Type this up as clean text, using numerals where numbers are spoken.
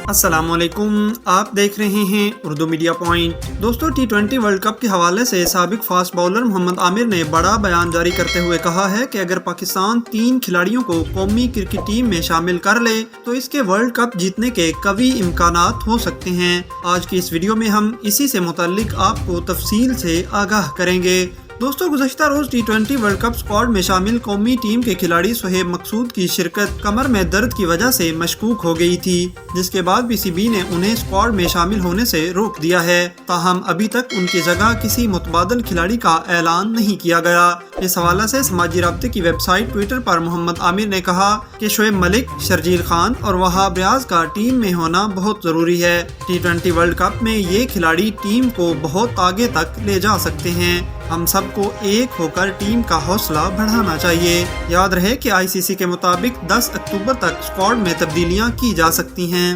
السلام علیکم، آپ دیکھ رہے ہیں اردو میڈیا پوائنٹ۔ دوستو، ٹی20 ورلڈ کپ کے حوالے سے سابق فاسٹ باؤلر محمد عامر نے بڑا بیان جاری کرتے ہوئے کہا ہے کہ اگر پاکستان 3 کھلاڑیوں کو قومی کرکٹ ٹیم میں شامل کر لے تو اس کے ورلڈ کپ جیتنے کے قوی امکانات ہو سکتے ہیں۔ آج کی اس ویڈیو میں ہم اسی سے متعلق آپ کو تفصیل سے آگاہ کریں گے۔ دوستو، گزشتہ روز ٹی20 ورلڈ کپ اسکواڈ میں شامل قومی ٹیم کے کھلاڑی صہیب مقصود کی شرکت کمر میں درد کی وجہ سے مشکوک ہو گئی تھی، جس کے بعد پی سی بی نے انہیں اسکواڈ میں شامل ہونے سے روک دیا ہے۔ تاہم ابھی تک ان کی جگہ کسی متبادل کھلاڑی کا اعلان نہیں کیا گیا۔ اس حوالے سے سماجی رابطے کی ویب سائٹ ٹویٹر پر محمد عامر نے کہا کہ شعیب ملک، شرجیل خان اور وہاب ریاض کا ٹیم میں ہونا بہت ضروری ہے۔ ٹی20 ورلڈ کپ میں یہ کھلاڑی ٹیم کو بہت آگے تک لے جا سکتے ہیں۔ ہم سب کو ایک ہو کر ٹیم کا حوصلہ بڑھانا چاہیے۔ یاد رہے کہ آئی سی سی کے مطابق 10 اکتوبر تک اسکواڈ میں تبدیلیاں کی جا سکتی ہیں۔